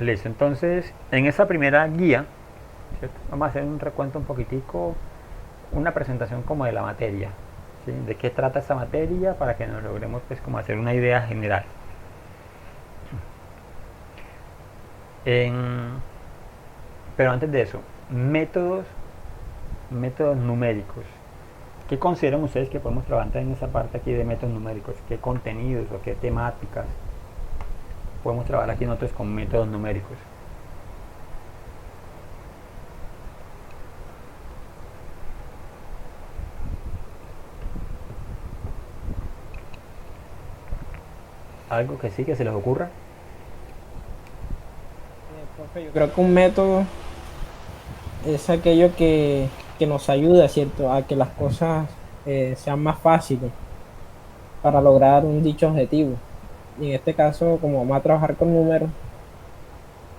Listo, entonces en esa primera guía, ¿cierto? Vamos a hacer un recuento un poquitico, una presentación como de la materia, ¿sí? De qué trata esta materia para que nos logremos pues como hacer una idea general. En- pero antes de eso, métodos numéricos. ¿Qué consideran ustedes que podemos trabajar en esa parte aquí de métodos numéricos? ¿Qué contenidos o qué temáticas podemos trabajar aquí nosotros con métodos numéricos? ¿Algo que sí que se les ocurra? Profe, yo creo que un método es aquello que nos ayuda, ¿cierto?, a que las cosas sean más fáciles para lograr un dicho objetivo. Y en este caso, como vamos a trabajar con números,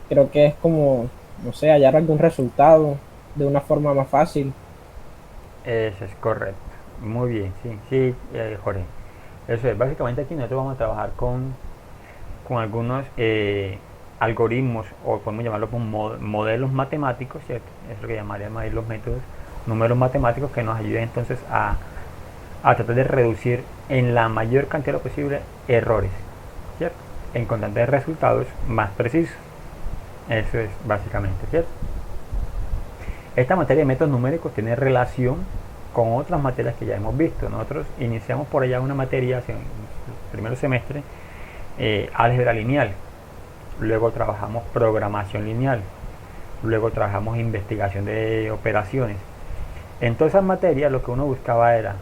creo que es como, no sé, hallar algún resultado de una forma más fácil. Eso es correcto. Muy bien, sí, sí, Jorge. Eso es, básicamente aquí nosotros vamos a trabajar con algunos algoritmos, o podemos llamarlo como modelos matemáticos, ¿cierto? Es lo que llamaríamos ahí los métodos, números matemáticos que nos ayuden entonces a tratar de reducir en la mayor cantidad posible errores, ¿cierto? Encontrando resultados más precisos. Eso es básicamente, ¿cierto? Esta materia de métodos numéricos tiene relación con otras materias que ya hemos visto. Nosotros iniciamos por allá una materia hace el primer semestre, álgebra lineal, luego trabajamos programación lineal, luego trabajamos investigación de operaciones. En todas esas materias lo que uno buscaba era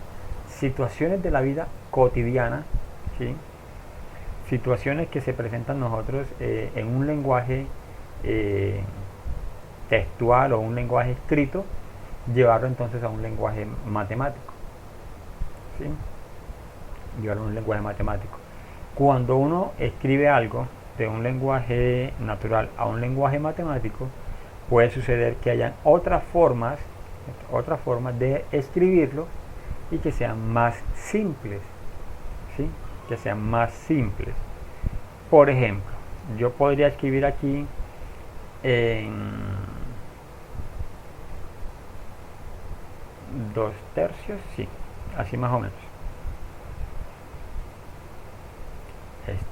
situaciones de la vida cotidiana, ¿sí? Situaciones que se presentan nosotros en un lenguaje eh, textual o un lenguaje escrito, llevarlo entonces a un lenguaje matemático, ¿sí? Llevarlo a un lenguaje matemático. Cuando uno escribe algo de un lenguaje natural a un lenguaje matemático, puede suceder que hayan otras formas de escribirlo y que sean más simples, ¿sí? Que sean más simples. Por ejemplo, yo podría escribir aquí en 2 tercios, sí, así más o menos. Esto.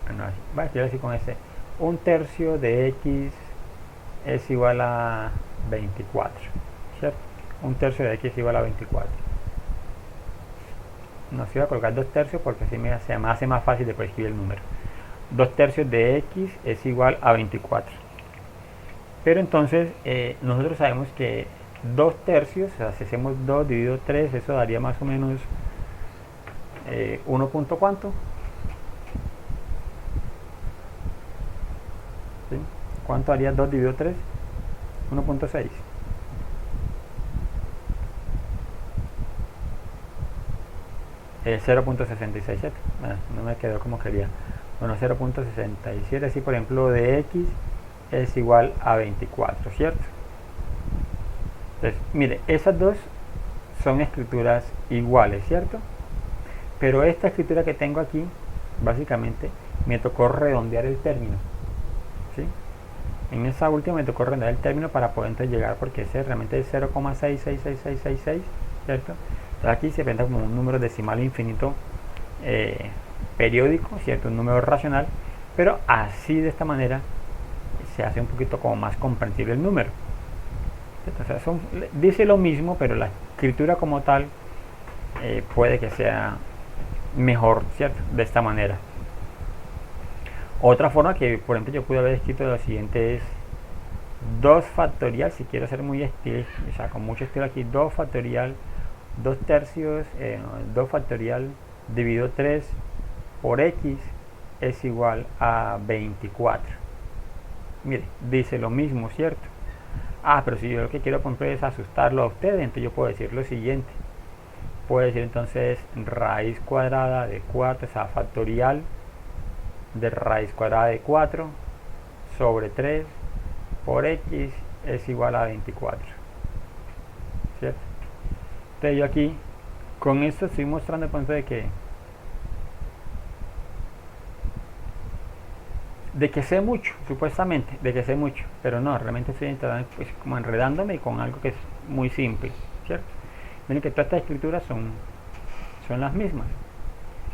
Bueno, voy a escribir así con este. Un tercio de x es igual a 24, ¿cierto? Un tercio de x es igual a 24. No se iba a colocar 2 tercios porque así se me hace más fácil después escribir el número. 2 tercios de x es igual a 24. Pero entonces nosotros sabemos que 2 tercios, o sea, si hacemos 2 dividido 3, eso daría más o menos 1 punto cuánto. ¿Sí? ¿Cuánto haría 2 dividido 3? 1.6. 0.67. Bueno, no me quedó como quería. Bueno, 0.67. Si por ejemplo de x es igual a 24, ¿cierto? Entonces, mire, esas dos son escrituras iguales, ¿cierto? Pero esta escritura que tengo aquí, básicamente, me tocó redondear el término, ¿sí? En esa última me tocó redondear el término para poder entonces llegar, porque ese realmente es 0,66666, ¿cierto? Entonces aquí se presenta como un número decimal infinito eh, periódico, ¿cierto? Un número racional, pero así de esta manera se hace un poquito como más comprensible el número. Entonces dice lo mismo, pero la escritura como tal puede que sea mejor, ¿cierto? De esta manera. Otra forma que, por ejemplo, yo pude haber escrito lo siguiente es 2 factorial, si quiero ser muy estilo, o sea, con mucho estilo aquí, 2 factorial, 2 tercios, 2 factorial dividido 3 por x es igual a 24. Mire, dice lo mismo, ¿cierto? Ah, pero si yo lo que quiero por ejemplo, es asustarlo a ustedes, entonces yo puedo decir lo siguiente. Puedo decir entonces raíz cuadrada de 4, o sea, factorial de raíz cuadrada de 4 sobre 3 por x es igual a 24, ¿cierto? Entonces yo aquí, con esto estoy mostrando el punto de que sé mucho, supuestamente, de que sé mucho, pero no, realmente estoy pues, como enredándome con algo que es muy simple, ¿cierto? Miren que todas estas escrituras son las mismas,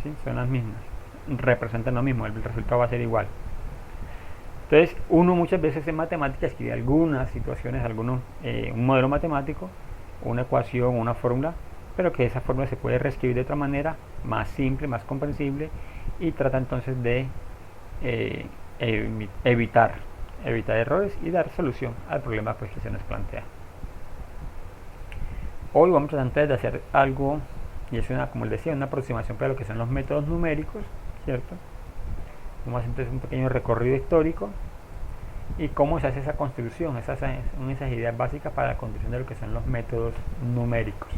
¿sí? Son las mismas, representan lo mismo, el resultado va a ser igual. Entonces, uno muchas veces en matemáticas escribe algunas situaciones, un modelo matemático, una ecuación, una fórmula, pero que esa fórmula se puede reescribir de otra manera, más simple, más comprensible, y trata entonces de eh, evitar errores y dar solución al problema pues, que se nos plantea. Hoy vamos a tratar de hacer algo, y es como les decía, una aproximación para lo que son los métodos numéricos, ¿cierto? Vamos a hacer entonces un pequeño recorrido histórico y cómo se hace esa construcción, son esas ideas básicas para la construcción de lo que son los métodos numéricos.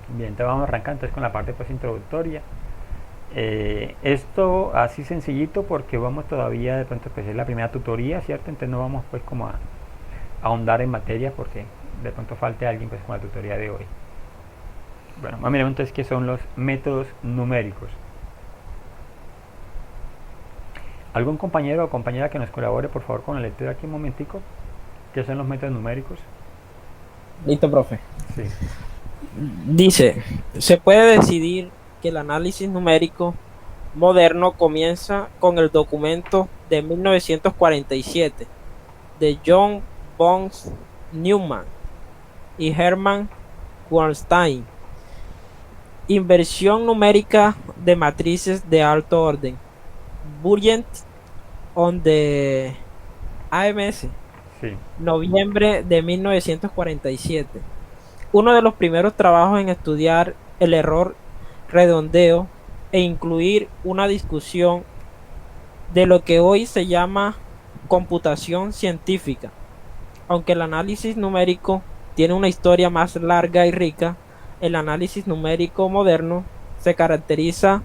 Bien, entonces vamos a arrancar entonces con la parte pues introductoria. Esto así sencillito porque vamos todavía de pronto pues es la primera tutoría, ¿cierto? Entonces no vamos pues como a ahondar en materia porque de pronto falte alguien pues con la tutoría de hoy. Bueno, vamos a mirar entonces qué son los métodos numéricos. ¿Algún compañero o compañera que nos colabore por favor con la lectura aquí un momentico? ¿Qué son los métodos numéricos? Listo, profe. Sí. Dice, se puede decidir que el análisis numérico moderno comienza con el documento de 1947 de John von Neumann y Hermann Weinstein. Inversión numérica de matrices de alto orden. Brilliant on the AMS. Sí. Noviembre de 1947. Uno de los primeros trabajos en estudiar el error redondeo e incluir una discusión de lo que hoy se llama computación científica. Aunque el análisis numérico tiene una historia más larga y rica, el análisis numérico moderno se caracteriza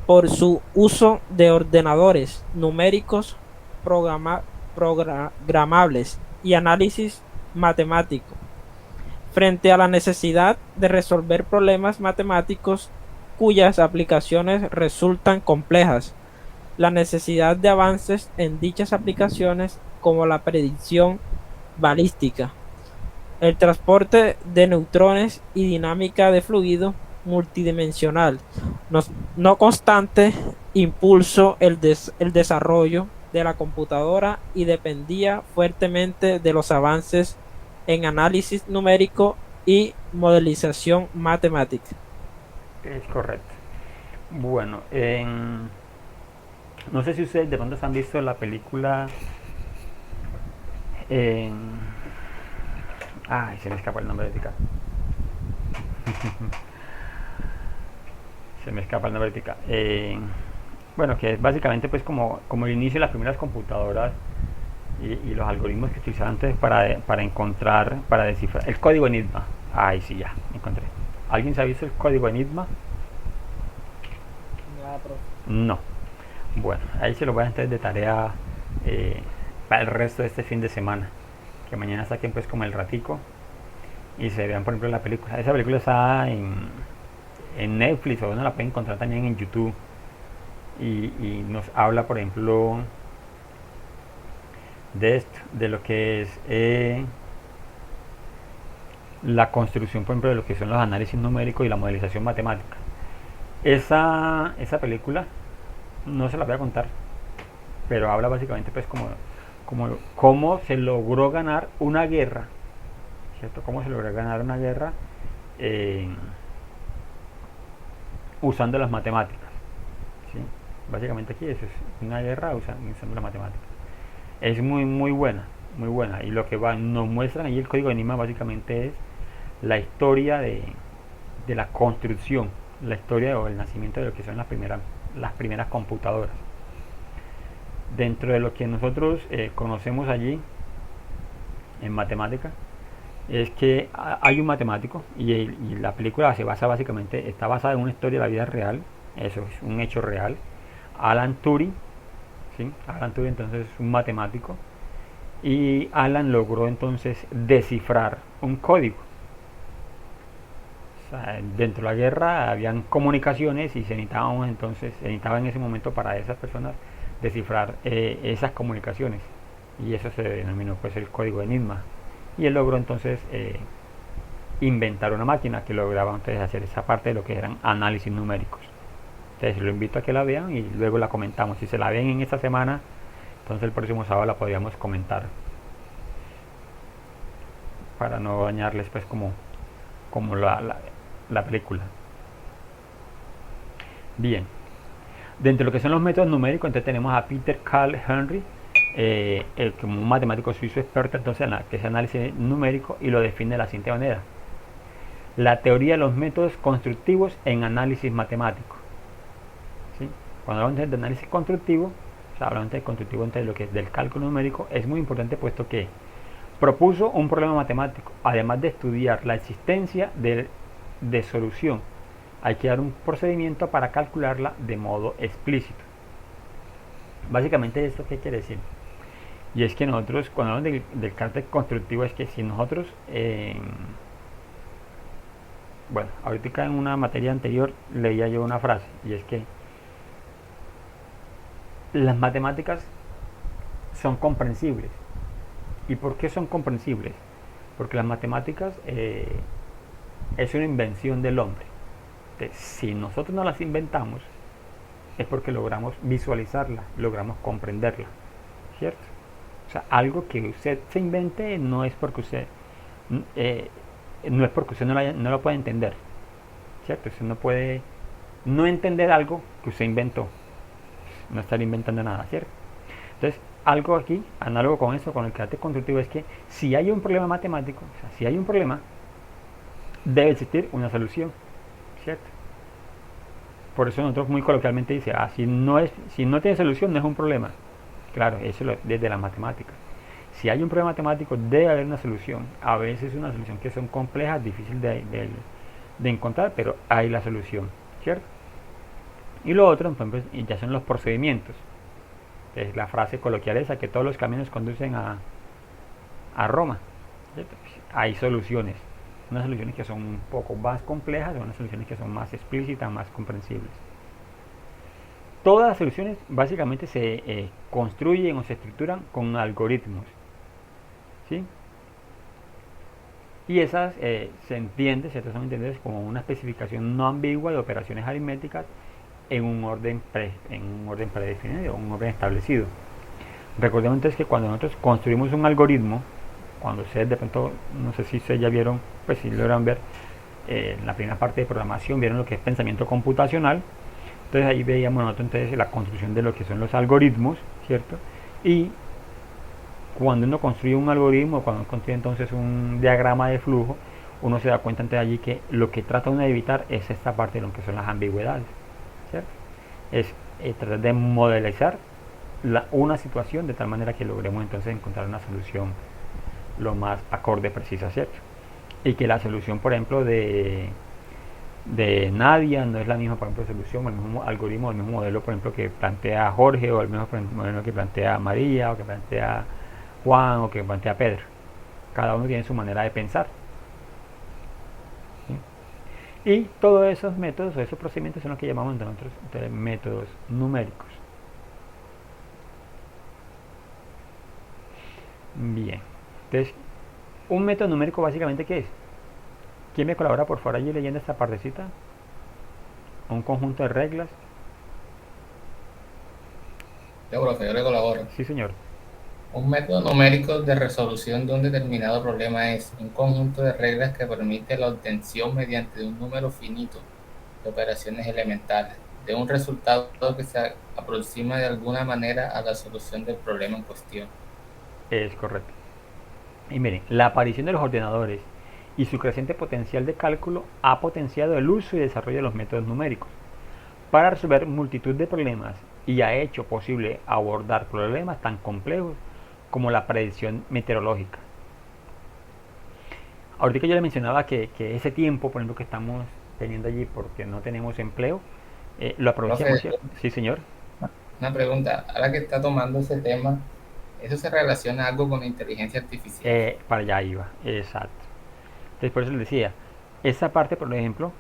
por su uso de ordenadores numéricos programables y análisis matemático. Frente a la necesidad de resolver problemas matemáticos cuyas aplicaciones resultan complejas, la necesidad de avances en dichas aplicaciones como la predicción balística, el transporte de neutrones y dinámica de fluido multidimensional, no constante impulsó el desarrollo de la computadora y dependía fuertemente de los avances en análisis numérico y modelización matemática. Es correcto. Bueno, no sé si ustedes de pronto han visto la película. Ay, se me escapa el nombre de tica. Se me escapa el nombre de tica. Bueno, que es básicamente pues como el inicio de las primeras computadoras y los algoritmos que utilizaban antes para encontrar, para descifrar el código Enigma. Ay, sí, ya, encontré. ¿Alguien se ha visto el código Enigma? No. Bueno, ahí se lo voy a hacer de tarea para el resto de este fin de semana. Que mañana saquen pues como el ratico y se vean por ejemplo la película. Esa película está en Netflix o uno la puede encontrar también en YouTube. Y nos habla por ejemplo de esto, de lo que es la construcción por ejemplo de lo que son los análisis numéricos y la modelización matemática. Esa película no se la voy a contar, pero habla básicamente pues como cómo se logró ganar una guerra, ¿cierto? Cómo se logró ganar una guerra usando las matemáticas, ¿sí? Básicamente aquí eso es una guerra usando las matemáticas. Es muy buena, muy buena. Y lo que nos muestran ahí el código de Enigma básicamente es la historia de la construcción, la historia o el nacimiento de lo que son las primeras computadoras. Dentro de lo que nosotros conocemos allí en matemática es que hay un matemático y la película está basada en una historia de la vida real, eso es un hecho real. Alan Turing, ¿sí? Alan Turing entonces es un matemático y Alan logró entonces descifrar un código, sea, dentro de la guerra habían comunicaciones y se necesitaba en ese momento para esas personas descifrar esas comunicaciones, y eso se denominó pues el código Enigma, y él logró entonces inventar una máquina que lograba entonces hacer esa parte de lo que eran análisis numéricos. Entonces lo invito a que la vean y luego la comentamos. Si se la ven en esta semana, entonces el próximo sábado la podríamos comentar para no dañarles pues como la película. Bien, dentro de lo que son los métodos numéricos, entonces tenemos a Peter Carl Henry, como un matemático suizo experto entonces en que es análisis numérico, y lo define de la siguiente manera: la teoría de los métodos constructivos en análisis matemático. ¿Sí? Cuando hablamos de análisis constructivo, o sea, hablamos de constructivo entre lo que es del cálculo numérico, es muy importante puesto que propuso un problema matemático, además de estudiar la existencia de solución. Hay que dar un procedimiento para calcularla de modo explícito. Básicamente, ¿esto qué quiere decir? Y es que nosotros, cuando hablamos del carácter constructivo, es que si nosotros, bueno, ahorita en una materia anterior leía yo una frase, y es que las matemáticas son comprensibles. ¿Y por qué son comprensibles? Porque las matemáticas es una invención del hombre. Entonces, si nosotros no las inventamos, es porque logramos visualizarla, logramos comprenderla, ¿cierto? O sea, algo que usted se invente no es porque usted no lo puede entender, ¿cierto? Usted no puede no entender algo que usted inventó, no estar inventando nada, ¿cierto? Entonces, algo aquí, análogo con eso, con el carácter constructivo, es que si hay un problema matemático, o sea, si hay un problema, debe existir una solución, ¿cierto? Por eso nosotros muy coloquialmente dice, si no tiene solución no es un problema. Claro, eso desde las matemáticas. Si hay un problema matemático debe haber una solución. A veces una solución que son complejas, difícil de encontrar, pero hay la solución, ¿cierto? Y lo otro, pues, ya son los procedimientos. Es la frase coloquial esa, que todos los caminos conducen a Roma, ¿cierto? Hay soluciones. Unas soluciones que son un poco más complejas, unas soluciones que son más explícitas, más comprensibles. Todas las soluciones básicamente se construyen o se estructuran con algoritmos, ¿sí? Y esas se entiende, son entendidas como una especificación no ambigua de operaciones aritméticas en un orden predefinido, un orden establecido. Recordemos entonces que cuando nosotros construimos un algoritmo, cuando ustedes de pronto, no sé si ustedes ya vieron, pues si logran ver en la primera parte de programación, vieron lo que es pensamiento computacional. Entonces ahí veíamos nosotros entonces la construcción de lo que son los algoritmos, ¿cierto? Y cuando uno construye un algoritmo, cuando uno construye entonces un diagrama de flujo, uno se da cuenta entonces allí que lo que trata uno de evitar es esta parte de lo que son las ambigüedades, ¿cierto? Es tratar de modelizar una situación de tal manera que logremos entonces encontrar una solución lo más acorde, precisa, ¿cierto? Y que la solución, por ejemplo, de Nadia no es la misma, por ejemplo, solución, el mismo algoritmo, el mismo modelo, por ejemplo, que plantea Jorge, o el mismo modelo que plantea María, o que plantea Juan, o que plantea Pedro. Cada uno tiene su manera de pensar, ¿sí? Y todos esos métodos o esos procedimientos son los que llamamos nosotros métodos numéricos. Bien, entonces, un método numérico básicamente, ¿qué es? ¿Quién me colabora por favor allí leyendo esta partecita? Un conjunto de reglas. Yo, profe, yo le colaboro. Sí, señor. Un método numérico de resolución de un determinado problema es un conjunto de reglas que permite la obtención mediante un número finito de operaciones elementales de un resultado que se aproxima de alguna manera a la solución del problema en cuestión. Es correcto. Y miren, la aparición de los ordenadores y su creciente potencial de cálculo ha potenciado el uso y desarrollo de los métodos numéricos para resolver multitud de problemas, y ha hecho posible abordar problemas tan complejos como la predicción meteorológica. Ahorita yo le mencionaba que ese tiempo, por ejemplo, que estamos teniendo allí porque no tenemos empleo, lo aprovechamos, Profe, ¿cierto? Sí, señor. una pregunta, ahora que está tomando ese tema, ¿eso se relaciona algo con la inteligencia artificial? Para allá iba, exacto. Entonces por eso les decía, esa parte, por ejemplo,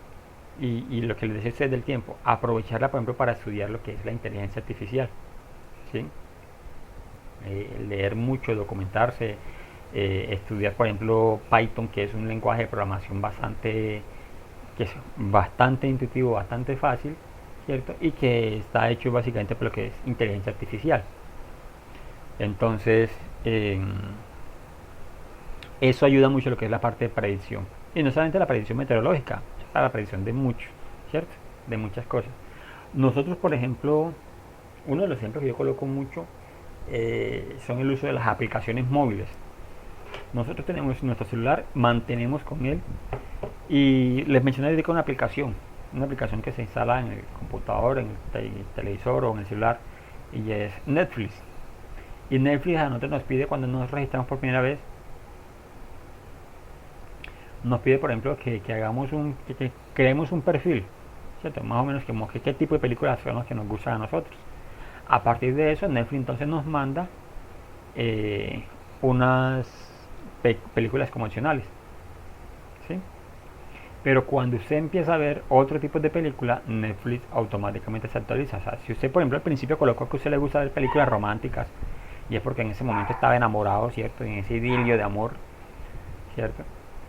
y lo que les decía ustedes del tiempo, aprovecharla, por ejemplo, para estudiar lo que es la inteligencia artificial, ¿sí? Leer mucho, documentarse, estudiar, por ejemplo, Python, que es un lenguaje de programación que es bastante intuitivo, bastante fácil, ¿cierto? Y que está hecho básicamente por lo que es inteligencia artificial. Entonces, eso ayuda mucho a lo que es la parte de predicción. Y no solamente la predicción meteorológica, para la predicción de mucho, ¿cierto? De muchas cosas. Nosotros, por ejemplo, uno de los ejemplos que yo coloco mucho son el uso de las aplicaciones móviles. Nosotros tenemos nuestro celular, mantenemos con él y les mencioné de una aplicación que se instala en el computador, en el televisor o en el celular y es Netflix. Y Netflix a nosotros nos pide cuando nos registramos por primera vez, nos pide por ejemplo que hagamos que creemos un perfil, ¿cierto? Más o menos como que qué tipo de películas son las que nos gustan a nosotros. A partir de eso Netflix entonces nos manda unas películas convencionales, ¿sí? Pero cuando usted empieza a ver otro tipo de película, Netflix automáticamente se actualiza. O sea, si usted, por ejemplo, al principio colocó que a usted le gusta ver películas románticas, y es porque en ese momento estaba enamorado, ¿cierto? En ese idilio de amor, ¿cierto?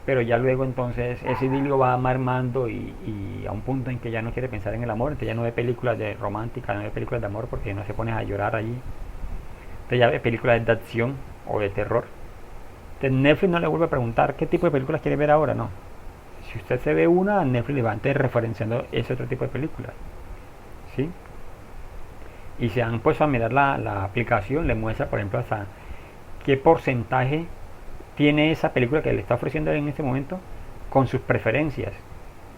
Pero ya luego entonces ese idilio va marmando y a un punto en que ya no quiere pensar en el amor, entonces ya no ve películas de romántica, no ve películas de amor porque no se pone a llorar allí. Entonces ya ve películas de acción o de terror. Entonces Netflix no le vuelve a preguntar qué tipo de películas quiere ver ahora, no. Si usted se ve una, Netflix le va a estar referenciando ese otro tipo de películas, ¿sí? Y se han puesto a mirar la aplicación, le muestra, por ejemplo, hasta qué porcentaje tiene esa película que le está ofreciendo en este momento con sus preferencias,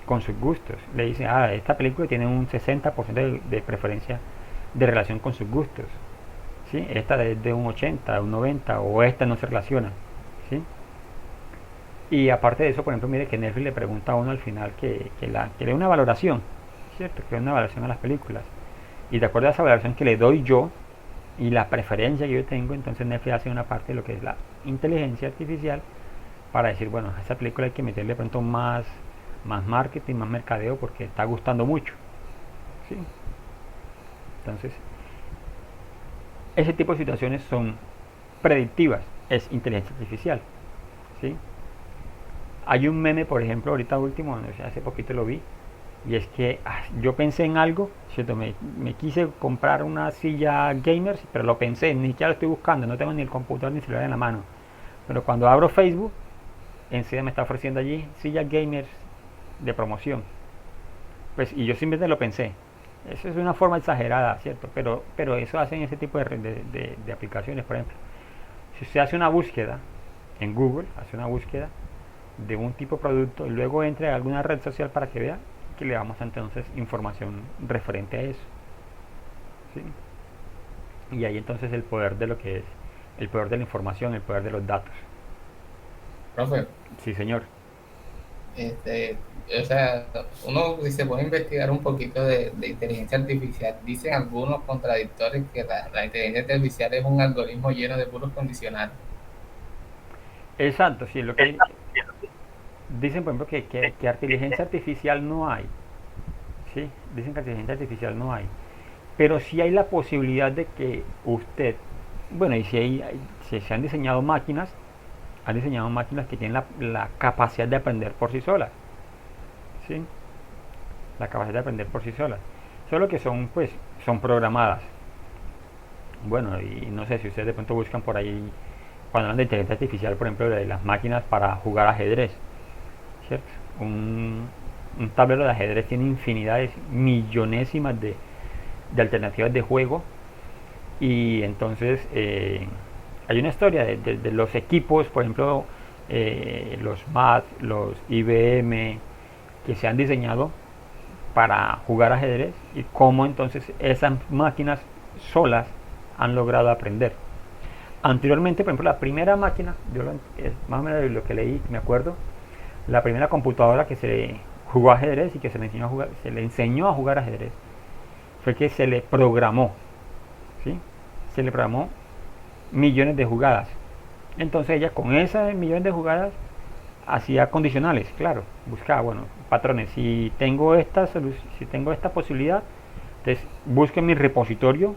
con sus gustos. Le dice, esta película tiene un 60% de preferencia de relación con sus gustos, ¿sí? Esta es de un 80, un 90, o esta no se relaciona, ¿sí? Y aparte de eso, por ejemplo, mire que Netflix le pregunta a uno al final que le dé una valoración, ¿cierto? Que le dé una valoración a las películas. Y de acuerdo a esa valoración que le doy yo y la preferencia que yo tengo, entonces Netflix hace una parte de lo que es la inteligencia artificial para decir, bueno, a esa película hay que meterle de pronto más marketing, más mercadeo porque está gustando mucho, ¿sí? Entonces, ese tipo de situaciones son predictivas, es inteligencia artificial, ¿sí? Hay un meme, por ejemplo, ahorita último, no sé, hace poquito lo vi, y es que yo pensé en algo, ¿cierto? Me quise comprar una silla gamer, pero lo pensé, ni siquiera lo estoy buscando, no tengo ni el computador ni el celular en la mano. Pero cuando abro Facebook, enseguida me está ofreciendo allí sillas gamers de promoción. Pues, y yo simplemente lo pensé. Eso es una forma exagerada, ¿cierto? Pero eso hacen ese tipo de aplicaciones, por ejemplo. Si usted hace una búsqueda en Google, hace una búsqueda de un tipo de producto y luego entre a alguna red social para que vea que le damos entonces información referente a eso, ¿sí? Y ahí entonces el poder de lo que es el poder de la información, el poder de los datos. Profe, Sí, señor. este, o sea, uno si se pone a investigar un poquito de inteligencia artificial, dicen algunos contradictores que la inteligencia artificial es un algoritmo lleno de puros condicionales. Exacto, sí, lo que dicen, por ejemplo, que inteligencia artificial no hay, ¿sí? Dicen que inteligencia artificial no hay, pero sí hay la posibilidad de que usted, bueno, y si se han diseñado máquinas que tienen la capacidad de aprender por sí solas, ¿sí? La capacidad de aprender por sí solas, solo que son, pues, son programadas. Bueno, y no sé si ustedes de pronto buscan por ahí, cuando hablan de inteligencia artificial, por ejemplo, de las máquinas para jugar ajedrez, ¿cierto? Un tablero de ajedrez tiene infinidades, millonésimas de alternativas de juego y entonces hay una historia de los equipos, por ejemplo, los MAT, los IBM, que se han diseñado para jugar ajedrez y cómo entonces esas máquinas solas han logrado aprender. Anteriormente, por ejemplo, la primera máquina, más o menos de lo que leí, me acuerdo, la primera computadora que se jugó ajedrez y que se le enseñó a jugar ajedrez, fue que se le programó, ¿sí? Se le programó millones de jugadas. Entonces ella con esas millones de jugadas hacía condicionales, claro, buscaba, bueno, patrones, si tengo esta posibilidad, entonces busco en mi repositorio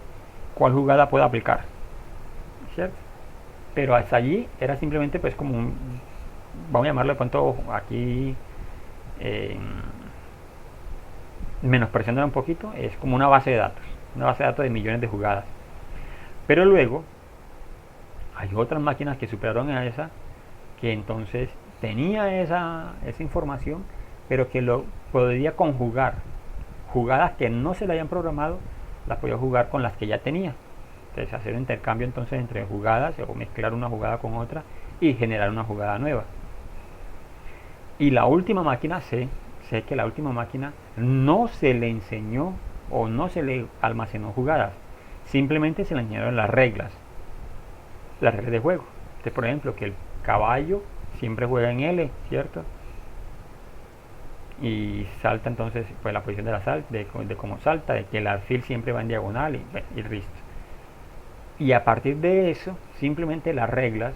cuál jugada puedo aplicar, ¿cierto? Pero hasta allí era simplemente pues como vamos a llamarlo de pronto aquí, eh, menospreciándolo un poquito, es como una base de datos de millones de jugadas. Pero luego hay otras máquinas que superaron a esa, que entonces tenía esa información, pero que lo podía conjugar. Jugadas que no se le habían programado, las podía jugar con las que ya tenía. Entonces hacer un intercambio entonces entre jugadas, o mezclar una jugada con otra y generar una jugada nueva. Y la última máquina, sé que la última máquina no se le enseñó o no se le almacenó jugadas, simplemente se le enseñaron las reglas de juego. Entonces, por ejemplo, que el caballo siempre juega en L, ¿cierto? Y salta entonces pues la posición de la de cómo salta, de que el alfil siempre va en diagonal y listo. Y a partir de eso, simplemente las reglas,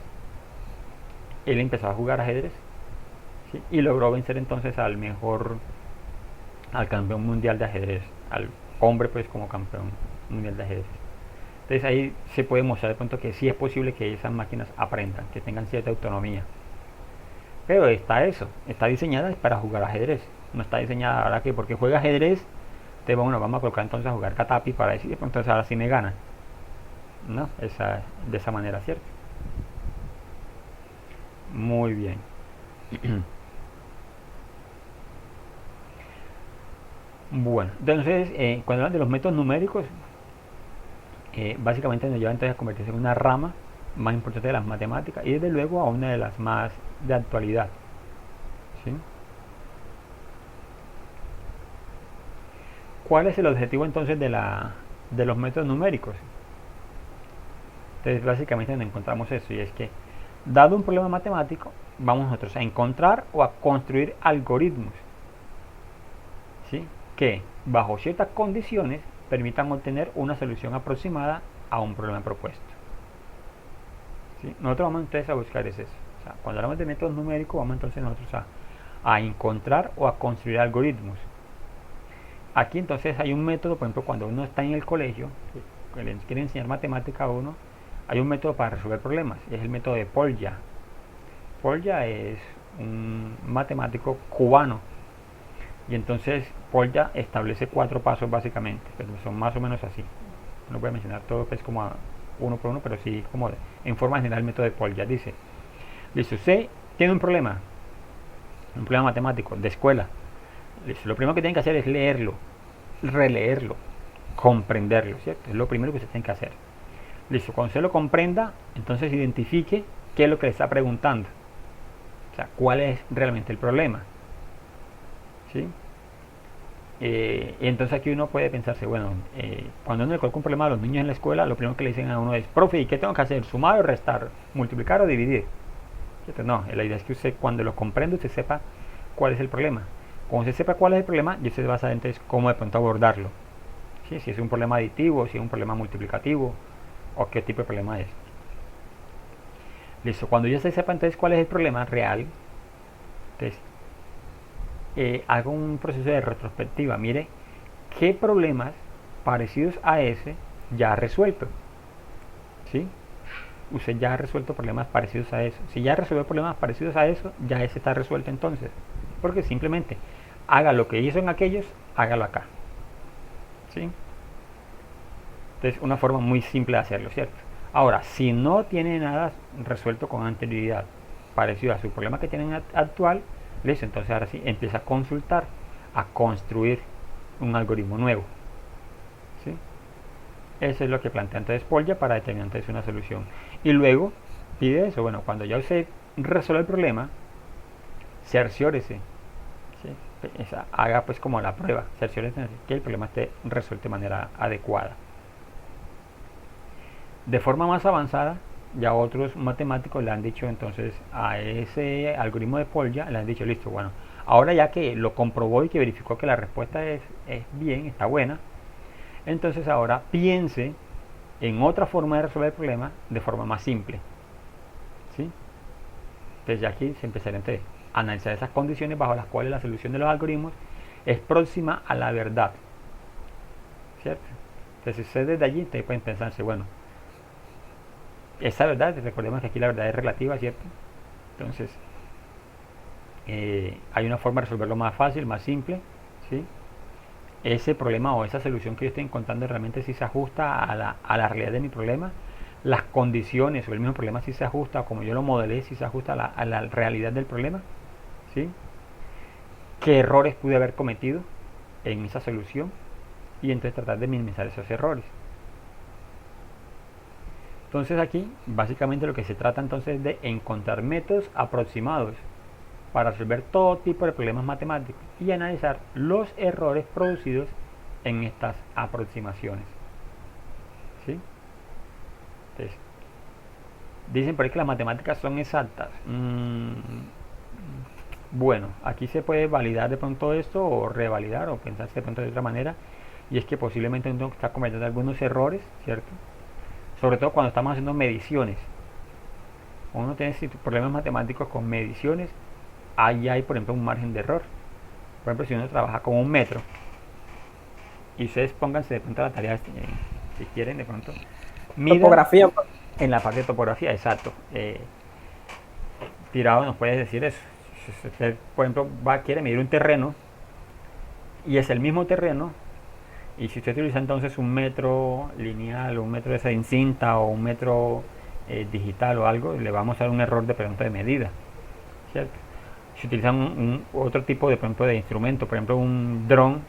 él empezó a jugar ajedrez, ¿sí? Y logró vencer entonces al campeón mundial de ajedrez, al hombre pues como campeón mundial de ajedrez. Entonces ahí se puede mostrar de pronto que sí es posible que esas máquinas aprendan, que tengan cierta autonomía. Pero está diseñada para jugar ajedrez. No está diseñada ahora que porque juega ajedrez, bueno, vamos a colocar entonces a jugar Catapi para decir, entonces ahora sí me gana. No, de esa manera, ¿cierto? Muy bien. Bueno, entonces cuando hablan de los métodos numéricos, básicamente nos lleva entonces a convertirse en una rama más importante de las matemáticas y desde luego a una de las más de actualidad, ¿sí? ¿Cuál es el objetivo entonces de los métodos numéricos? Entonces básicamente nos encontramos eso, y es que dado un problema matemático vamos nosotros a encontrar o a construir algoritmos, ¿sí? Que bajo ciertas condiciones permitan obtener una solución aproximada a un problema propuesto, ¿sí? Nosotros vamos entonces a buscar eso. O sea, cuando hablamos de métodos numéricos vamos entonces nosotros a encontrar o a construir algoritmos. Aquí entonces hay un método, por ejemplo, cuando uno está en el colegio, que les quiere enseñar matemática a uno, hay un método para resolver problemas, es el método de Polya. Polya es un matemático cubano, y entonces Polya establece 4 pasos básicamente, pero son más o menos así. No voy a mencionar todo pues como uno por uno, pero sí como en forma general el método de Polya. Dice, listo, usted tiene un problema matemático de escuela. Listo, lo primero que tienen que hacer es leerlo, releerlo, comprenderlo, ¿cierto? Es lo primero que usted tiene que hacer. Listo, cuando usted lo comprenda, entonces identifique qué es lo que le está preguntando. O sea, cuál es realmente el problema, ¿sí? Y entonces aquí uno puede pensarse, bueno, cuando uno le coloca un problema a los niños en la escuela, lo primero que le dicen a uno es, profe, ¿y qué tengo que hacer? ¿Sumar o restar? ¿Multiplicar o dividir? ¿Cierto? No, la idea es que usted cuando lo comprenda, usted sepa cuál es el problema. Cuando usted sepa cuál es el problema, y usted va a saber entonces cómo de pronto abordarlo, ¿sí? Si es un problema aditivo, si es un problema multiplicativo, o qué tipo de problema es. Listo, cuando ya se sepa entonces cuál es el problema real, entonces hago un proceso de retrospectiva. Mire qué problemas parecidos a ese ya ha resuelto, ¿sí? Usted ya ha resuelto problemas parecidos a eso. Si ya resolvió problemas parecidos a eso, ya ese está resuelto entonces, porque simplemente haga lo que hizo en aquellos, hágalo acá, ¿sí? Entonces una forma muy simple de hacerlo, ¿cierto? Ahora, si no tiene nada resuelto con anterioridad parecido a su problema que tienen actual, listo, entonces ahora sí empieza a consultar, a construir un algoritmo nuevo, ¿sí? Eso es lo que plantea entonces Polya para determinar entonces una solución. Y luego pide eso, bueno, cuando ya usted resuelve el problema, cerciórese, ¿sí? Haga pues como la prueba, cerciórese que el problema esté resuelto de manera adecuada. De forma más avanzada, ya otros matemáticos le han dicho entonces a ese algoritmo de Polya, le han dicho, listo, bueno, ahora ya que lo comprobó y que verificó que la respuesta es bien, está buena, entonces ahora piense en otra forma de resolver el problema de forma más simple, ¿sí? Entonces ya aquí se empezaría entonces analizar esas condiciones bajo las cuales la solución de los algoritmos es próxima a la verdad, ¿cierto? Entonces ustedes desde allí ustedes pueden pensarse, bueno, esa verdad, recordemos que aquí la verdad es relativa, ¿cierto? Entonces hay una forma de resolverlo más fácil, más simple, ¿sí? Ese problema o esa solución que yo estoy encontrando realmente si se ajusta a la realidad de mi problema, las condiciones o el mismo problema si se ajusta, como yo lo modelé, si se ajusta a la realidad del problema, ¿sí? Qué errores pude haber cometido en esa solución y entonces tratar de minimizar esos errores. Entonces aquí básicamente lo que se trata entonces es de encontrar métodos aproximados para resolver todo tipo de problemas matemáticos y analizar los errores producidos en estas aproximaciones, ¿sí? Entonces, dicen por ahí que las matemáticas son exactas. Bueno, aquí se puede validar de pronto esto o revalidar o pensarse de pronto de otra manera, y es que posiblemente uno está cometiendo algunos errores, ¿cierto? Sobre todo cuando estamos haciendo mediciones. Uno tiene problemas matemáticos con mediciones, ahí hay por ejemplo un margen de error. Por ejemplo, si uno trabaja con un metro, y ustedes pónganse de pronto la tarea, si quieren de pronto, Topografía. en la parte de topografía, exacto. Tirado nos puede decir eso. Si usted, por ejemplo, quiere medir un terreno y es el mismo terreno, y si usted utiliza entonces un metro lineal, o un metro de en cinta, o un metro digital o algo, le vamos a dar un error de pregunta de medida, ¿cierto? Si utilizan otro tipo de, por ejemplo, de instrumento, por ejemplo un dron.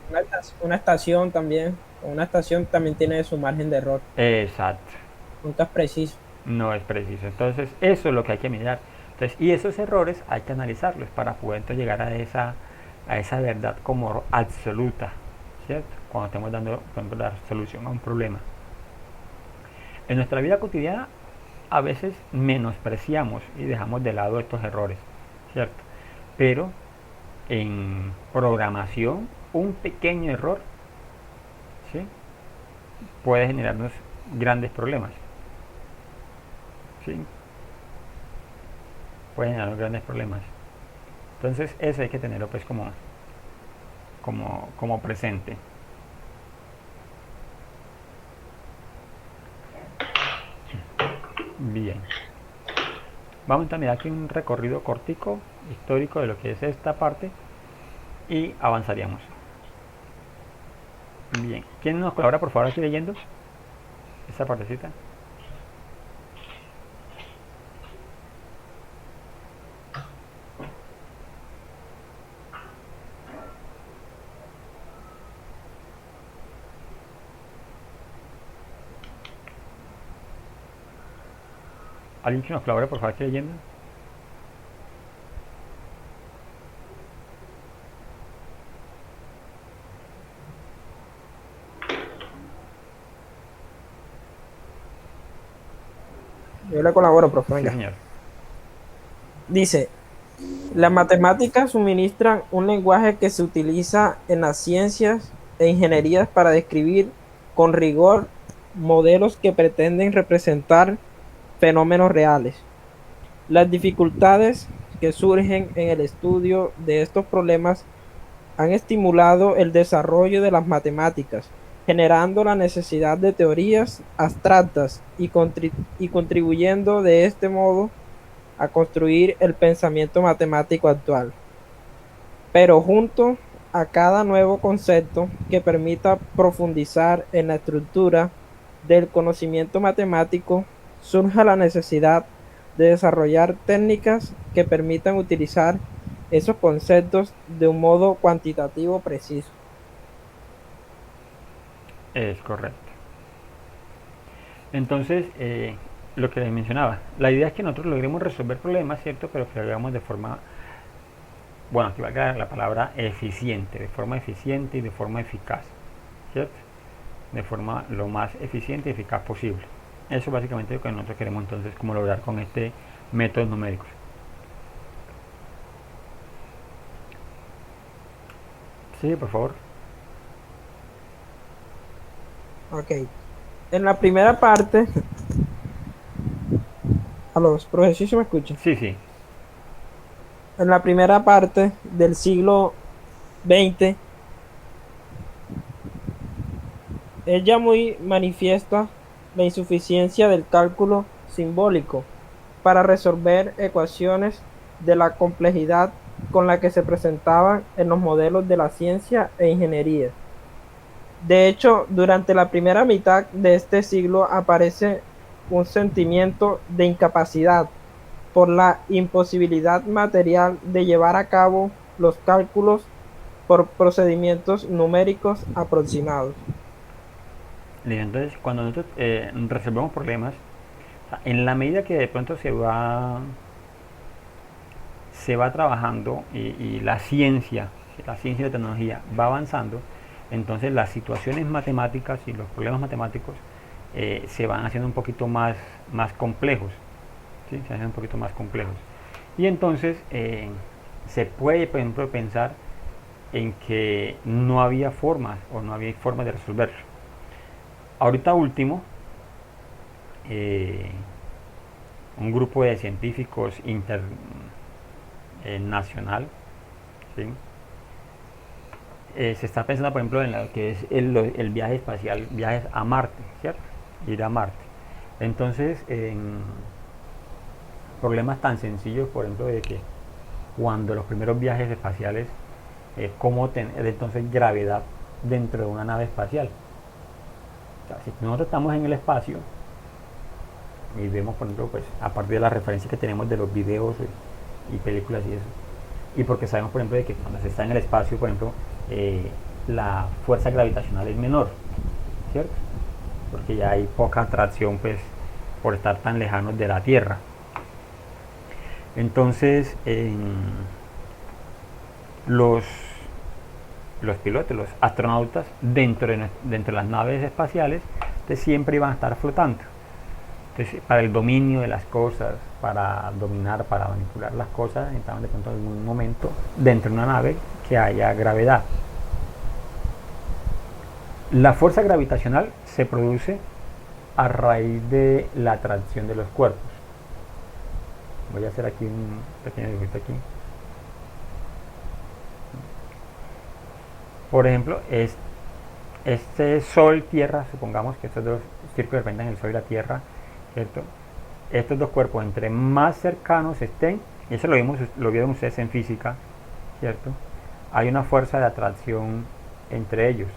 Una estación también. Una estación también tiene su margen de error. Exacto. Nunca es preciso. No es preciso. Entonces eso es lo que hay que mirar. Entonces, y esos errores hay que analizarlos para poder llegar a esa verdad como absoluta, ¿cierto? Cuando estemos dando, por ejemplo, la solución a un problema. En nuestra vida cotidiana a veces menospreciamos y dejamos de lado estos errores, ¿cierto? Pero en programación un pequeño error, ¿sí?, puede generarnos grandes problemas, ¿sí? Puede generarnos grandes problemas. Entonces eso hay que tenerlo pues como presente. Bien. Vamos a mirar aquí un recorrido cortico, histórico de lo que es esta parte y avanzaríamos. Bien. ¿Quién nos colabora por favor aquí leyendo esta partecita? ¿Alguien que nos colabore por favor aquí leyendo? Yo le colaboro, profe. Sí, señor. Dice, las matemáticas suministran un lenguaje que se utiliza en las ciencias e ingenierías para describir con rigor modelos que pretenden representar fenómenos reales. Las dificultades que surgen en el estudio de estos problemas han estimulado el desarrollo de las matemáticas, generando la necesidad de teorías abstractas y contribuyendo de este modo a construir el pensamiento matemático actual. Pero junto a cada nuevo concepto que permita profundizar en la estructura del conocimiento matemático, surge la necesidad de desarrollar técnicas que permitan utilizar esos conceptos de un modo cuantitativo preciso. Es correcto. Entonces, lo que les mencionaba, la idea es que nosotros logremos resolver problemas, ¿cierto? Pero que lo hagamos de forma, bueno, aquí va a quedar la palabra eficiente, de forma eficiente y de forma eficaz, ¿cierto? De forma lo más eficiente y eficaz posible. Eso es básicamente lo que nosotros queremos entonces como lograr con este métodos numéricos. Sí, por favor. Ok. En la primera parte, a los profesores, ¿sí se me escucha? Sí, sí. en la primera parte del siglo XX, es ya muy manifiesta la insuficiencia del cálculo simbólico para resolver ecuaciones de la complejidad con la que se presentaban en los modelos de la ciencia e ingeniería. De hecho, durante la primera mitad de este siglo aparece un sentimiento de incapacidad por la imposibilidad material de llevar a cabo los cálculos por procedimientos numéricos aproximados. Entonces, cuando nosotros resolvemos problemas, o sea, en la medida que de pronto se va trabajando y la ciencia y la tecnología va avanzando, entonces las situaciones matemáticas y los problemas matemáticos se van haciendo un poquito más complejos, ¿sí? Se hacen un poquito más complejos. Y entonces se puede, por ejemplo, pensar en que no había formas o no había formas de resolverlo. Ahorita último, eh, un grupo de científicos internacional, ¿sí? Se está pensando, por ejemplo, en lo que es el viaje espacial, viajes a Marte, ¿cierto? Ir a Marte. Entonces, en problemas tan sencillos, por ejemplo, de que cuando los primeros viajes espaciales, cómo tener entonces gravedad dentro de una nave espacial. O sea, si nosotros estamos en el espacio y vemos, por ejemplo, pues a partir de las referencias que tenemos de los videos y películas y eso, y porque sabemos, por ejemplo, de que cuando se está en el espacio, por ejemplo, la fuerza gravitacional es menor, ¿cierto? Porque ya hay poca atracción, pues, por estar tan lejanos de la Tierra. Entonces, los, los pilotos, los astronautas, dentro de las naves espaciales, siempre iban a estar flotando. Entonces, para el dominio de las cosas, para dominar, para manipular las cosas, necesitaban de pronto en algún momento dentro de una nave que haya gravedad. La fuerza gravitacional se produce a raíz de la atracción de los cuerpos. Voy a hacer aquí un pequeño dibujito aquí. Por ejemplo, este Sol-Tierra, supongamos que estos dos círculos representan el Sol y la Tierra, ¿cierto? Estos dos cuerpos, entre más cercanos estén, y eso lo vieron ustedes en física, ¿cierto? Hay una fuerza de atracción entre ellos,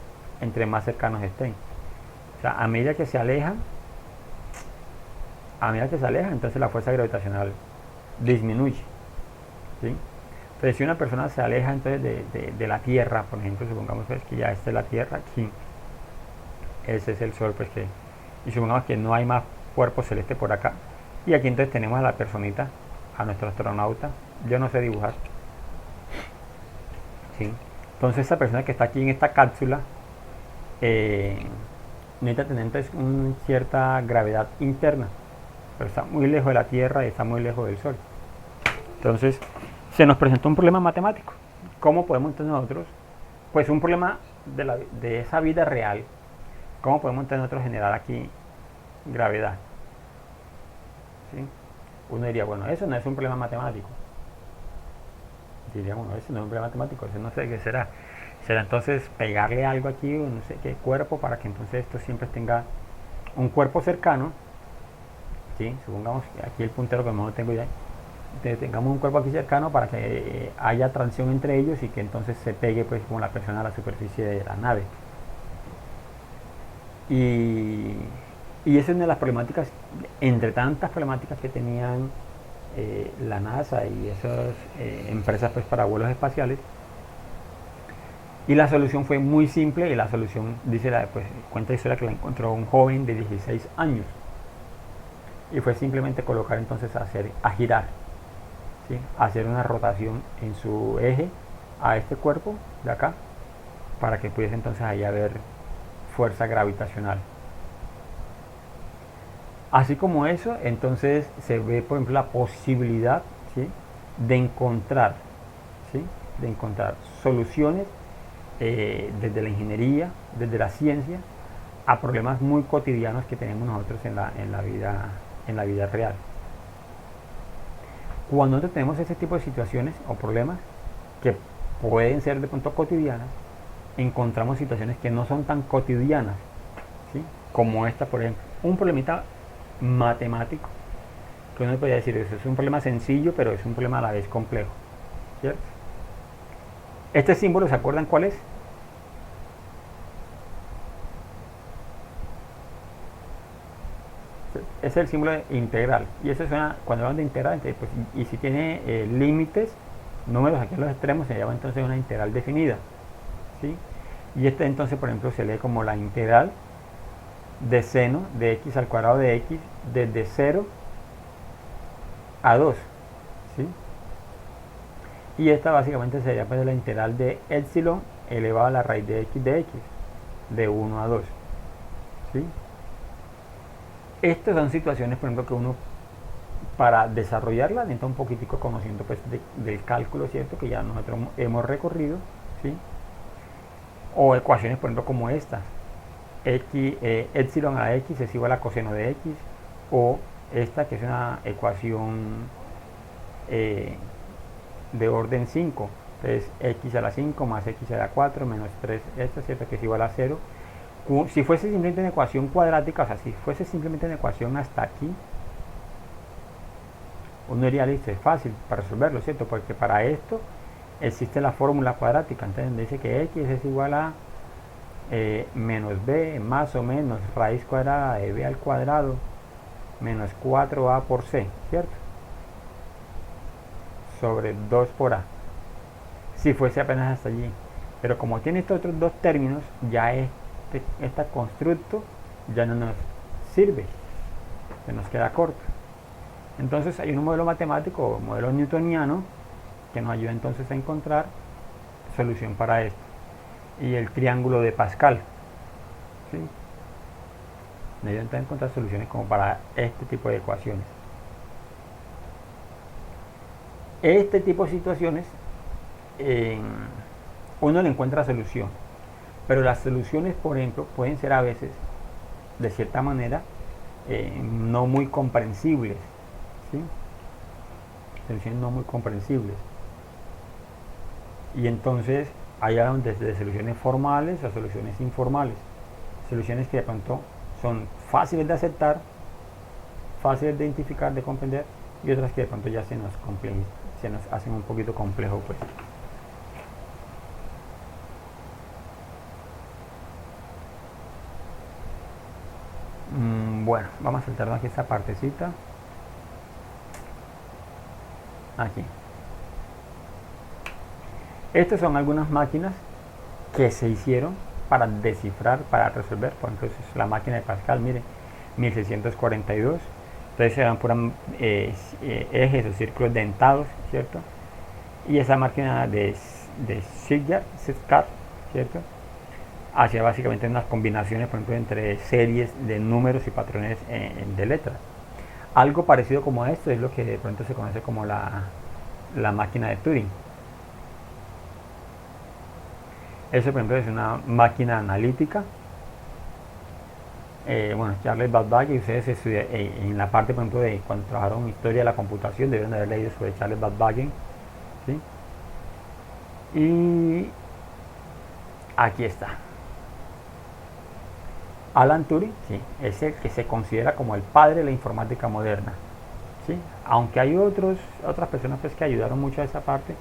entre más cercanos estén. O sea, a medida que se alejan, entonces la fuerza gravitacional disminuye, ¿sí? Entonces, si una persona se aleja entonces de la Tierra, por ejemplo, supongamos pues, que ya esta es la Tierra, aquí, ese es el Sol, pues que, y supongamos que no hay más cuerpo celeste por acá, y aquí entonces tenemos a la personita, a nuestro astronauta. Yo no sé dibujar, ¿sí? Entonces esta persona que está aquí en esta cápsula necesita tener entonces una cierta gravedad interna, pero está muy lejos de la Tierra y está muy lejos del Sol. Entonces se nos presentó un problema matemático. ¿Cómo podemos entonces nosotros, pues un problema de esa vida real, cómo podemos entonces nosotros generar aquí gravedad? ¿Sí? Uno diría, bueno, eso no es un problema matemático. Diría, bueno, eso no es un problema matemático, eso no sé qué será. Será entonces pegarle algo aquí, no sé qué cuerpo, para que entonces esto siempre tenga un cuerpo cercano, ¿sí? Supongamos que aquí el puntero que no tengo ya, tengamos un cuerpo aquí cercano para que haya tracción entre ellos y que entonces se pegue pues como la persona a la superficie de la nave. Y esa es una de las problemáticas, entre tantas problemáticas que tenían la NASA y esas empresas pues para vuelos espaciales. Y la solución fue muy simple, y la solución dice pues, cuenta la historia que la encontró un joven de 16 años. Y fue simplemente colocar entonces a girar, ¿sí? Hacer una rotación en su eje a este cuerpo de acá, para que pudiese entonces ahí haber fuerza gravitacional. Así como eso, entonces se ve, por ejemplo, la posibilidad, ¿sí? de encontrar, ¿sí? de encontrar soluciones desde la ingeniería, desde la ciencia, a problemas muy cotidianos que tenemos nosotros en la vida real. Cuando nosotros tenemos ese tipo de situaciones o problemas que pueden ser de pronto cotidianas, encontramos situaciones que no son tan cotidianas, ¿sí? Como esta, por ejemplo, un problemita matemático, que uno podría decir, eso es un problema sencillo, pero es un problema a la vez complejo, ¿cierto? Este símbolo, ¿se acuerdan cuál es? Es el símbolo de integral, y eso suena, cuando hablamos de integral, entonces, pues, y si tiene límites, números aquí en los extremos, se llama entonces una integral definida, ¿sí? Y este entonces, por ejemplo, se lee como la integral de seno de x al cuadrado de x desde 0 a 2, ¿sí? Y esta básicamente sería pues la integral de epsilon elevado a la raíz de x de 1 a 2, ¿sí? Estas son situaciones, por ejemplo, que uno para desarrollarla necesita un poquitico conocimiento pues, del cálculo, ¿cierto? Que ya nosotros hemos recorrido, ¿sí? O ecuaciones, por ejemplo, como esta, epsilon a la x es igual a coseno de x, o esta que es una ecuación de orden 5, entonces x a la 5 más x a la 4 menos 3, esta, ¿cierto? Que es igual a 0. Si fuese simplemente una ecuación cuadrática, o sea, si fuese simplemente una ecuación hasta aquí, uno diría, listo, es fácil para resolverlo, ¿cierto? Porque para esto existe la fórmula cuadrática, entonces dice que x es igual a menos b más o menos raíz cuadrada de b al cuadrado menos 4a por c, ¿cierto? Sobre 2 por a, si fuese apenas hasta allí. Pero como tiene estos otros dos términos, ya este constructo ya no nos sirve, se nos queda corto. Entonces hay un modelo matemático, un modelo newtoniano, que nos ayuda entonces a encontrar solución para esto. Y el triángulo de Pascal, ¿sí? Nos ayuda a encontrar soluciones como para este tipo de ecuaciones. Este tipo de situaciones uno le encuentra solución, pero las soluciones, por ejemplo, pueden ser a veces de cierta manera no muy comprensibles, ¿sí? Soluciones no muy comprensibles, y entonces hay desde soluciones formales a soluciones informales, soluciones que de pronto son fáciles de aceptar, fáciles de identificar, de comprender, y otras que de pronto ya se nos hacen un poquito complejo, pues. Bueno, vamos a saltarnos aquí esta partecita. Aquí. Estas son algunas máquinas que se hicieron para descifrar, para resolver. Por ejemplo, es la máquina de Pascal, mire, 1642. Entonces eran puras ejes o círculos dentados, ¿cierto? Y esa máquina de Shikar, ¿cierto? Hacía básicamente unas combinaciones, por ejemplo, entre series de números y patrones de letras. Algo parecido como a esto es lo que de pronto se conoce como la máquina de Turing. Eso, por ejemplo, es una máquina analítica. Bueno, Charles Babbage, ustedes estudian en la parte, por ejemplo, de cuando trabajaron historia de la computación, deben haber leído sobre Charles Babbage, ¿sí? Y aquí está. Alan Turing, sí, es el que se considera como el padre de la informática moderna, ¿sí? Aunque hay otras personas pues, que ayudaron mucho a esa parte,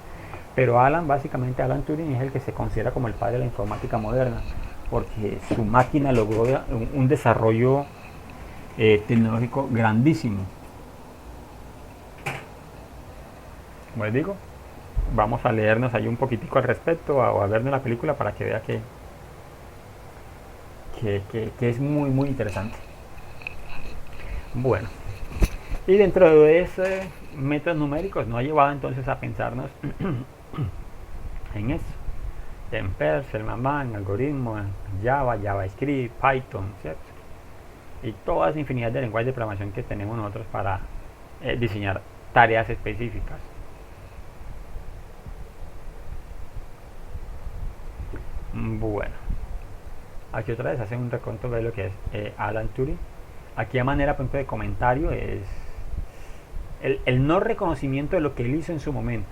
pero básicamente Alan Turing es el que se considera como el padre de la informática moderna, porque su máquina logró un desarrollo tecnológico grandísimo. Como les digo, vamos a leernos ahí un poquitico al respecto o a vernos la película para que vea que es muy muy interesante. Bueno, y dentro de ese métodos numéricos nos ha llevado entonces a pensarnos en eso, en Perl, en algoritmos, en Java, JavaScript, Python, ¿cierto? Y toda esa infinidad de lenguajes de programación que tenemos nosotros para diseñar tareas específicas. Bueno, aquí otra vez hacen un recuento de lo que es Alan Turing. Aquí a manera, por ejemplo, de comentario es el no reconocimiento de lo que él hizo en su momento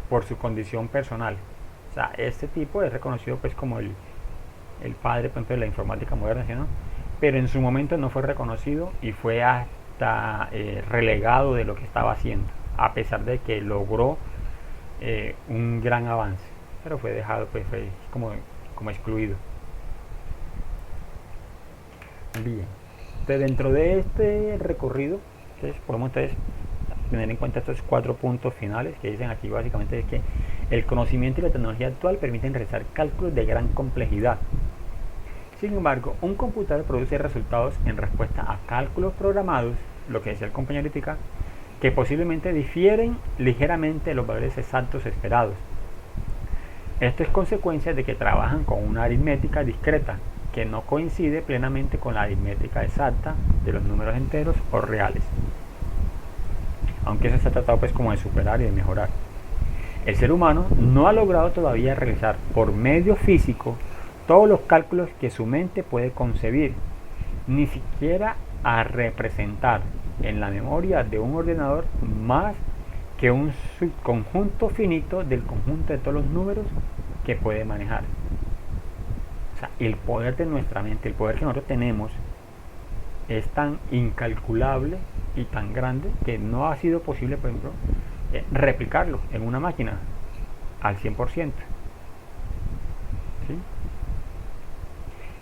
por su condición personal. O sea, este tipo es reconocido pues como el padre, por ejemplo, de la informática moderna, ¿sí, no? Pero en su momento no fue reconocido y fue hasta relegado de lo que estaba haciendo, a pesar de que logró un gran avance, pero fue dejado, pues fue como excluido. Bien, entonces dentro de este recorrido, entonces, podemos tener en cuenta estos 4 puntos finales que dicen aquí básicamente es que el conocimiento y la tecnología actual permiten realizar cálculos de gran complejidad. Sin embargo, un computador produce resultados en respuesta a cálculos programados, lo que decía el compañero ahorita, que posiblemente difieren ligeramente de los valores exactos esperados. Esto es consecuencia de que trabajan con una aritmética discreta que no coincide plenamente con la aritmética exacta de los números enteros o reales. Aunque eso se ha tratado pues como de superar y de mejorar. El ser humano no ha logrado todavía realizar por medio físico todos los cálculos que su mente puede concebir, ni siquiera a representar en la memoria de un ordenador más que un subconjunto finito del conjunto de todos los números que puede manejar. O sea, el poder de nuestra mente, el poder que nosotros tenemos, es tan incalculable y tan grande que no ha sido posible, por ejemplo, replicarlo en una máquina al 100%. ¿Sí?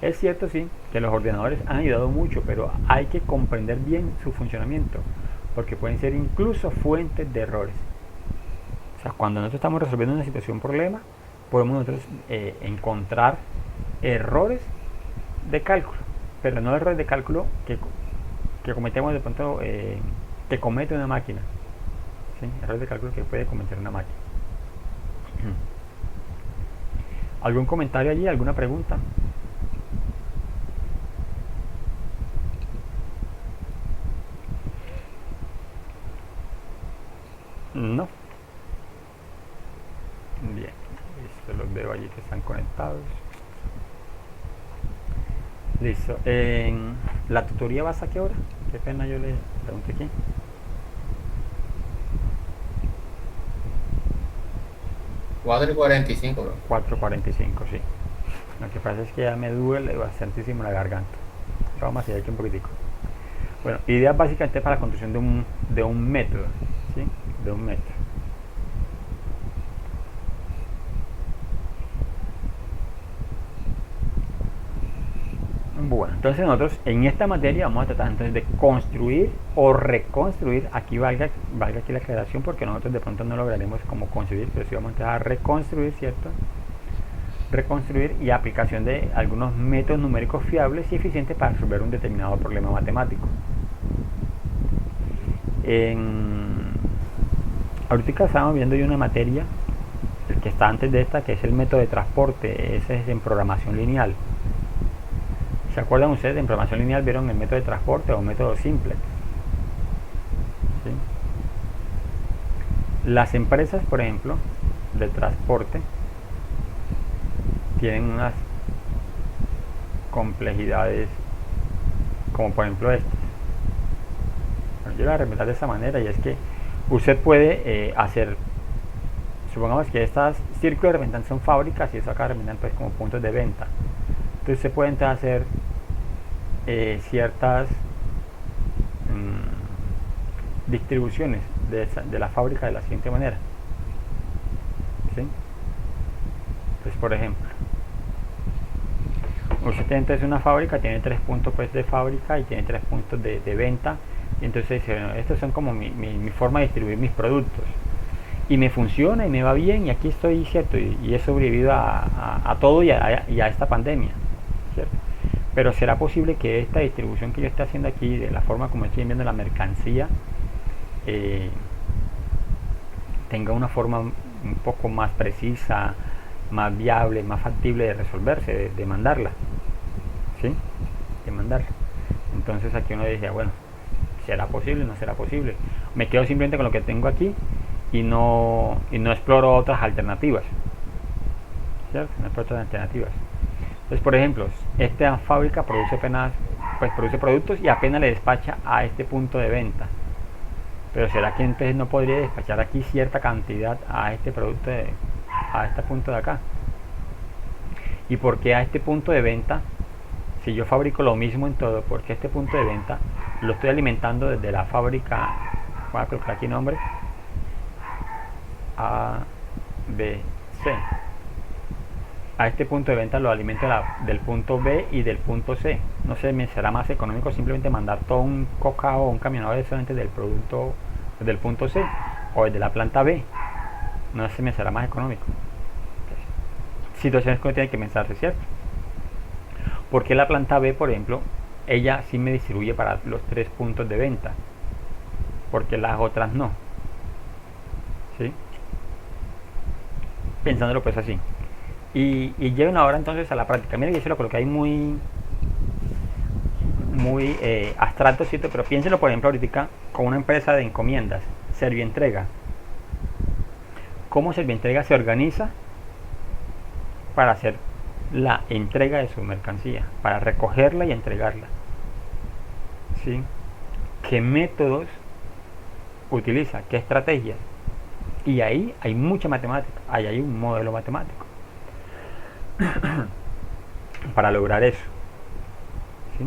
Es cierto, sí, que los ordenadores han ayudado mucho, pero hay que comprender bien su funcionamiento, porque pueden ser incluso fuentes de errores. O sea, cuando nosotros estamos resolviendo una situación, un problema, podemos nosotros encontrar errores de cálculo, pero no errores de cálculo que cometemos de pronto, que comete una máquina. ¿Sí? Errores de cálculo que puede cometer una máquina. ¿Algún comentario allí? ¿Alguna pregunta? No. Bien, listo, los veo allí que están conectados. Listo. ¿La tutoría vas a qué hora? Qué pena, yo le pregunté aquí. 4:45, bro. 4:45, sí. Lo que pasa es que ya me duele bastantísimo la garganta. Vamos a seguir aquí un poquitico. Bueno, ideas básicamente para la construcción de un método, ¿sí? De un método. Bueno, entonces nosotros en esta materia vamos a tratar entonces de construir o reconstruir. Aquí valga aquí la aclaración, porque nosotros de pronto no lograremos como construir, pero sí vamos a empezar a reconstruir, ¿cierto? Reconstruir y aplicación de algunos métodos numéricos fiables y eficientes para resolver un determinado problema matemático. Ahorita estamos viendo ya una materia, el que está antes de esta, que es el método de transporte. Ese es en programación lineal. ¿Se acuerdan ustedes? En programación lineal vieron el método de transporte o método simple. ¿Sí? Las empresas, por ejemplo, de transporte tienen unas complejidades como por ejemplo estas. Bueno, yo la voy a representar de esta manera, y es que usted puede hacer, supongamos que estas círculos de representantes son fábricas y eso acá representan pues como puntos de venta. Entonces se pueden hacer ciertas distribuciones de la fábrica de la siguiente manera. ¿Sí? Entonces, por ejemplo, usted tiene entonces una fábrica, tiene 3 puntos pues de fábrica y tiene 3 puntos de venta, y entonces dice, bueno, estos son como mi forma de distribuir mis productos, y me funciona y me va bien, y aquí estoy, ¿cierto? Y he sobrevivido a todo y a esta pandemia, ¿cierto? Pero ¿será posible que esta distribución que yo esté haciendo aquí, de la forma como estoy enviando la mercancía, tenga una forma un poco más precisa, más viable, más factible de resolverse, de mandarla? ¿Sí? De mandarla. Entonces aquí uno dice, bueno, ¿será posible? ¿No será posible? Me quedo simplemente con lo que tengo aquí y no exploro otras alternativas, ¿cierto? No exploro otras alternativas. Entonces, por ejemplo, esta fábrica produce productos y apenas le despacha a este punto de venta. Pero ¿será que entonces no podría despachar aquí cierta cantidad a este producto, a este punto de acá? ¿Y por qué a este punto de venta, si yo fabrico lo mismo en todo, por qué este punto de venta lo estoy alimentando desde la fábrica? Voy a colocar aquí nombre A, B, C. A este punto de venta lo alimento del punto B y del punto C. No sé, me será más económico simplemente mandar todo un cocao o un camionado solamente del producto del punto C o desde la planta B. No sé, me será más económico. Situaciones que uno tiene que pensarse, ¿cierto? Porque la planta B, por ejemplo, ella sí me distribuye para los 3 puntos de venta, porque las otras no. ¿Sí? Pensándolo pues así. Y lleven ahora entonces a la práctica. Miren que yo lo coloqué ahí muy abstracto, ¿cierto? Pero piénsenlo, por ejemplo, ahorita con una empresa de encomiendas, Servientrega. ¿Cómo Servientrega se organiza para hacer la entrega de su mercancía, para recogerla y entregarla? ¿Sí? ¿Qué métodos utiliza? ¿Qué estrategias? Y ahí hay mucha matemática, ahí hay un modelo matemático para lograr eso. ¿Sí?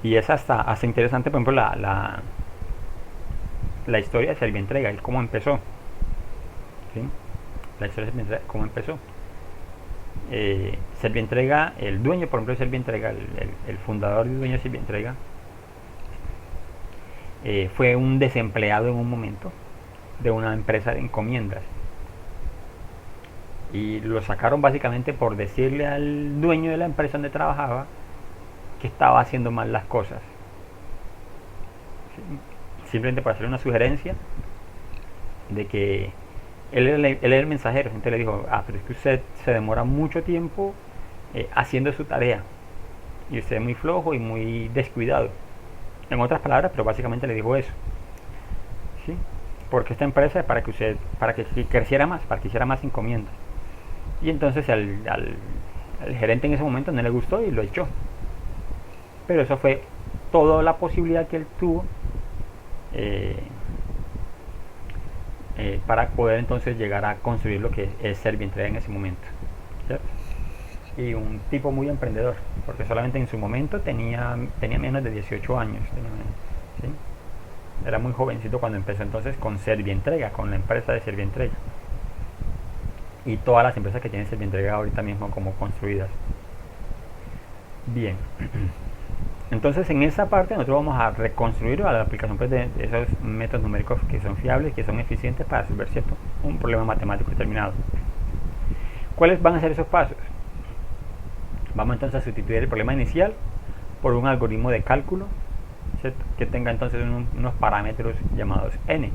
Y es hasta interesante, por ejemplo, la historia de Servientrega y cómo empezó. ¿Sí? La historia de Servientrega, cómo empezó. Servientrega, el dueño, por ejemplo, de Servientrega, el fundador y dueño de Servientrega, fue un desempleado en un momento de una empresa de encomiendas. Y lo sacaron básicamente por decirle al dueño de la empresa donde trabajaba que estaba haciendo mal las cosas. ¿Sí? Simplemente por hacerle una sugerencia de que él era el mensajero. Entonces le dijo, pero es que usted se demora mucho tiempo haciendo su tarea y usted es muy flojo y muy descuidado, en otras palabras, pero básicamente le dijo eso. ¿Sí? Porque esta empresa es para que creciera más, para que hiciera más encomiendas. Y entonces al gerente en ese momento no le gustó y lo echó. Pero eso fue toda la posibilidad que él tuvo para poder entonces llegar a construir lo que es Servientrega en ese momento, ¿cierto? Y un tipo muy emprendedor, porque solamente en su momento tenía menos de 18 años, ¿sí? Era muy jovencito cuando empezó entonces con Servientrega, con la empresa de Servientrega y todas las empresas que tienen Servientrega ahorita mismo como construidas. Bien, entonces en esa parte nosotros vamos a reconstruir a la aplicación pues, de esos métodos numéricos que son fiables, que son eficientes para resolver, ¿cierto?, un problema matemático determinado. ¿Cuáles van a ser esos pasos? Vamos entonces a sustituir el problema inicial por un algoritmo de cálculo, ¿cierto?, que tenga entonces unos parámetros llamados n,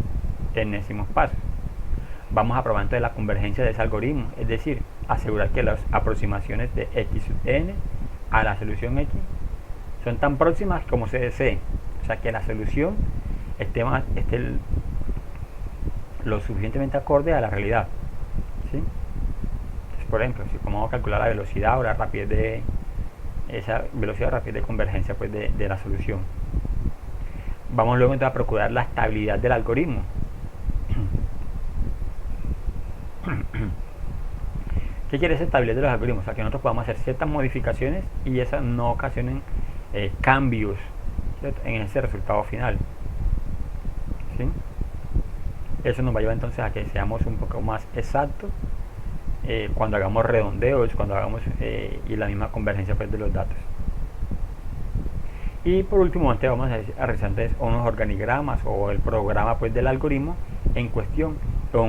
enésimos pasos. Vamos a probar entonces la convergencia de ese algoritmo, es decir, asegurar que las aproximaciones de x sub n a la solución x son tan próximas como se desee, o sea que la solución esté lo suficientemente acorde a la realidad. ¿Sí? Entonces, por ejemplo, si vamos a calcular la velocidad o la rapidez de esa velocidad o rapidez de convergencia pues, de la solución, vamos luego entonces a procurar la estabilidad del algoritmo. ¿Qué quiere decir estabilidad de los algoritmos? O sea, que nosotros podamos hacer ciertas modificaciones y esas no ocasionen cambios, ¿cierto?, en ese resultado final. ¿Sí? Eso nos va a llevar entonces a que seamos un poco más exactos cuando hagamos redondeos, cuando hagamos y la misma convergencia pues, de los datos. Y por último, antes vamos a realizar unos organigramas o el programa pues, del algoritmo en cuestión en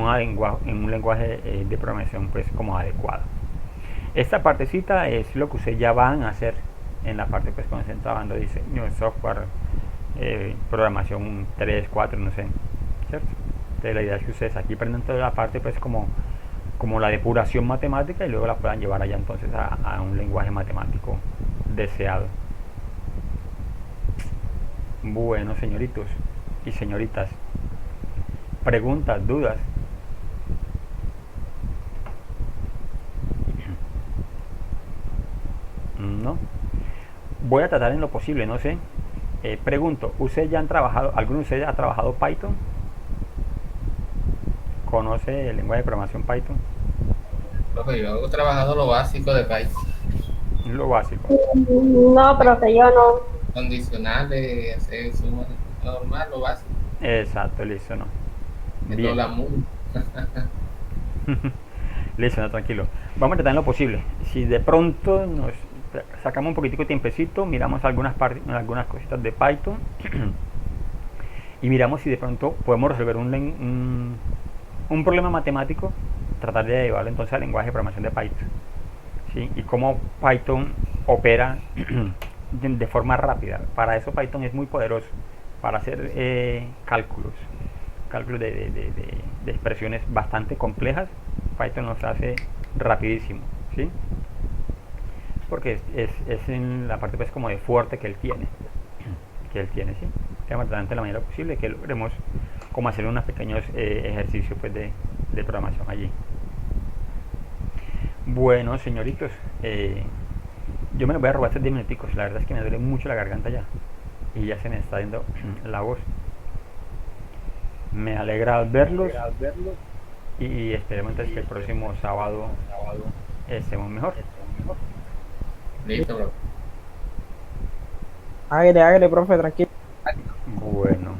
un lenguaje de programación pues como adecuado. Esta partecita es lo que ustedes ya van a hacer en la parte pues cuando estén trabajando diseño de software, programación 3, 4, no sé, ¿cierto? Entonces la idea es que ustedes aquí aprendan toda la parte pues como la depuración matemática y luego la puedan llevar allá entonces a un lenguaje matemático deseado. Bueno, señoritos y señoritas, preguntas, dudas. No. Voy a tratar en lo posible, no sé, Pregunto, ¿ustedes ya han trabajado, alguno de ustedes ha trabajado Python? ¿Conoce el lenguaje de programación Python? Profe, yo he trabajado lo básico de Python. Lo básico. No, profe, yo no. Condicionales, hacer suma, normal, lo básico. Exacto, listo, ¿no? Esto Bien. la MUL. Listo, no, tranquilo. Vamos a tratar en lo posible. Si de pronto nos sacamos un poquitico de tiempecito, miramos algunas cositas de Python y miramos si de pronto podemos resolver un problema matemático, tratar de llevarlo entonces al lenguaje de programación de Python. ¿Sí? Y cómo Python opera de forma rápida. Para eso Python es muy poderoso, para hacer cálculos de expresiones bastante complejas. Python los hace rapidísimo, ¿sí? Porque es en la parte pues como de fuerte que él tiene, ¿sí? Vamos a tratar de la manera posible que logremos como hacer unos pequeños ejercicios pues de programación allí. Bueno, señoritos, yo me los voy a robar estos 10 minuticos. La verdad es que me duele mucho la garganta ya y ya se me está yendo la voz. Me alegra verlos y esperemos entonces que el próximo sábado estemos mejor. Listo, profe. Hágale, profe, tranquilo. Bueno,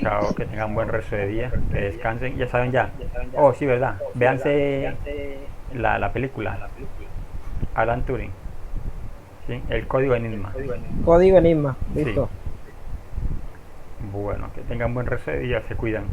chao, que tengan buen resto de día, que descansen, ya saben ya. Oh, sí, verdad, véanse la película, Alan Turing, ¿sí? El código Enigma. Código Enigma, listo. Sí. Bueno, que tengan buen resto de día, se cuidan.